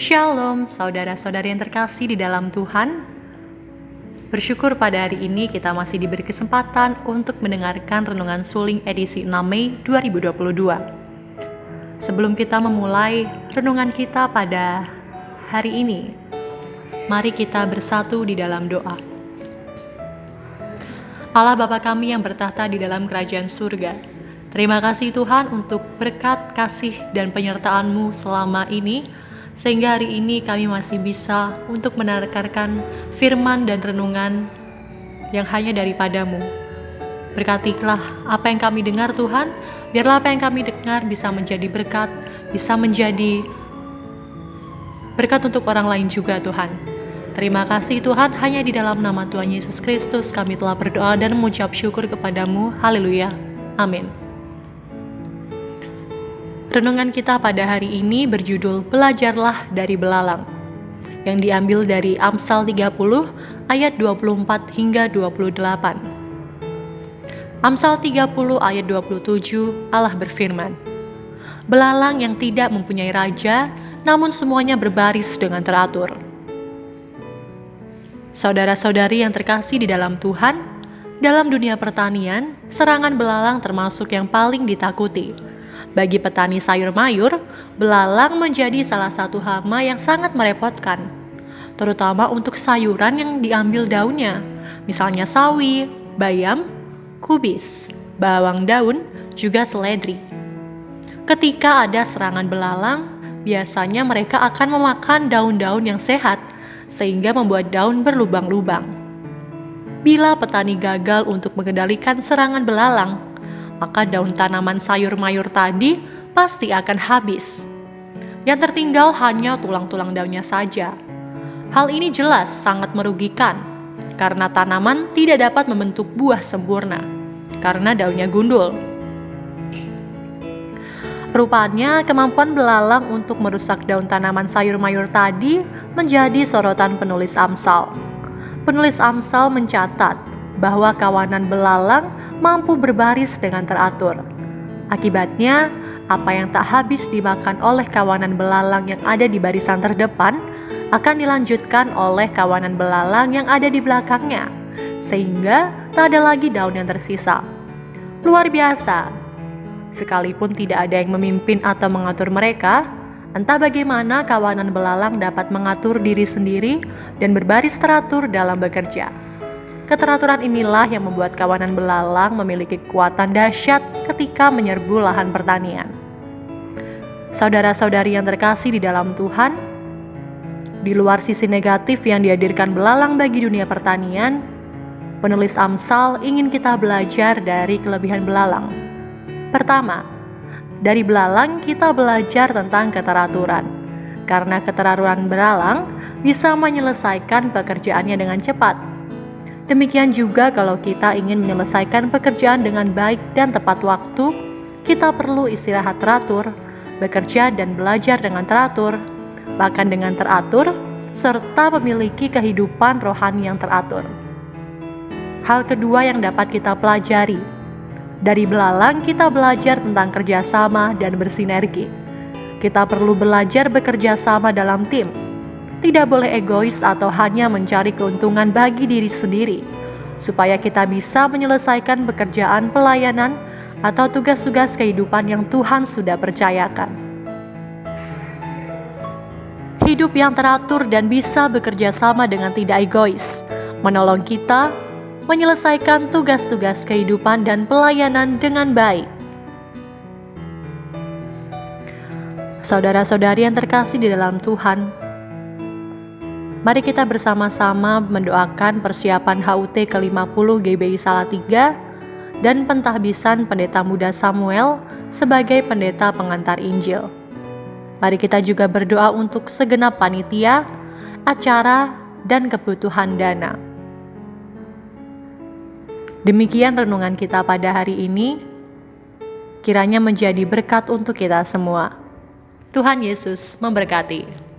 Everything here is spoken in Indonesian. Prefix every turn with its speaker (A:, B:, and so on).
A: Shalom, saudara-saudari yang terkasih di dalam Tuhan. Bersyukur pada hari ini kita masih diberi kesempatan untuk mendengarkan Renungan Suling edisi 6 Mei 2022. Sebelum kita memulai renungan kita pada hari ini, mari kita bersatu di dalam doa. Allah Bapa kami yang bertahta di dalam kerajaan surga, terima kasih Tuhan untuk berkat, kasih, dan penyertaan-Mu selama ini, sehingga hari ini kami masih bisa untuk mendengarkan firman dan renungan yang hanya daripada-Mu. Berkatilah apa yang kami dengar Tuhan, biarlah apa yang kami dengar bisa menjadi berkat, bisa menjadi berkat untuk orang lain juga Tuhan. Terima kasih Tuhan, hanya di dalam nama Tuhan Yesus Kristus kami telah berdoa dan mengucap syukur kepada-Mu. Haleluya. Amin. Renungan kita pada hari ini berjudul Belajarlah dari Belalang, yang diambil dari Amsal 30 ayat 24 hingga 28. Amsal 30 ayat 27, Allah berfirman, "Belalang yang tidak mempunyai raja, namun semuanya berbaris dengan teratur." Saudara-saudari yang terkasih di dalam Tuhan, dalam dunia pertanian, serangan belalang termasuk yang paling ditakuti. Bagi petani sayur mayur, belalang menjadi salah satu hama yang sangat merepotkan, terutama untuk sayuran yang diambil daunnya, misalnya sawi, bayam, kubis, bawang daun, juga seledri. Ketika ada serangan belalang, biasanya mereka akan memakan daun-daun yang sehat, sehingga membuat daun berlubang-lubang. Bila petani gagal untuk mengendalikan serangan belalang, maka daun tanaman sayur mayur tadi pasti akan habis. Yang tertinggal hanya tulang-tulang daunnya saja. Hal ini jelas sangat merugikan, karena tanaman tidak dapat membentuk buah sempurna, karena daunnya gundul. Rupanya kemampuan belalang untuk merusak daun tanaman sayur mayur tadi menjadi sorotan penulis Amsal. Penulis Amsal mencatat bahwa kawanan belalang mampu berbaris dengan teratur. Akibatnya, apa yang tak habis dimakan oleh kawanan belalang yang ada di barisan terdepan akan dilanjutkan oleh kawanan belalang yang ada di belakangnya, sehingga tak ada lagi daun yang tersisa. Luar biasa! Sekalipun tidak ada yang memimpin atau mengatur mereka, entah bagaimana kawanan belalang dapat mengatur diri sendiri dan berbaris teratur dalam bekerja. Keteraturan inilah yang membuat kawanan belalang memiliki kekuatan dahsyat ketika menyerbu lahan pertanian. Saudara-saudari yang terkasih di dalam Tuhan, di luar sisi negatif yang dihadirkan belalang bagi dunia pertanian, penulis Amsal ingin kita belajar dari kelebihan belalang. Pertama, dari belalang kita belajar tentang keteraturan, karena keteraturan belalang bisa menyelesaikan pekerjaannya dengan cepat. Demikian juga kalau kita ingin menyelesaikan pekerjaan dengan baik dan tepat waktu, kita perlu istirahat teratur, bekerja dan belajar dengan teratur, bahkan dengan teratur, serta memiliki kehidupan rohani yang teratur. Hal kedua yang dapat kita pelajari, dari belalang kita belajar tentang kerjasama dan bersinergi. Kita perlu belajar bekerja sama dalam tim. Tidak boleh egois atau hanya mencari keuntungan bagi diri sendiri, supaya kita bisa menyelesaikan pekerjaan pelayanan atau tugas-tugas kehidupan yang Tuhan sudah percayakan. Hidup yang teratur dan bisa bekerja sama dengan tidak egois, menolong kita menyelesaikan tugas-tugas kehidupan dan pelayanan dengan baik. Saudara-saudari yang terkasih di dalam Tuhan, mari kita bersama-sama mendoakan persiapan HUT ke-50 GBI Salatiga dan pentahbisan Pendeta Muda Samuel sebagai pendeta pengantar Injil. Mari kita juga berdoa untuk segenap panitia, acara, dan kebutuhan dana. Demikian renungan kita pada hari ini, kiranya menjadi berkat untuk kita semua. Tuhan Yesus memberkati.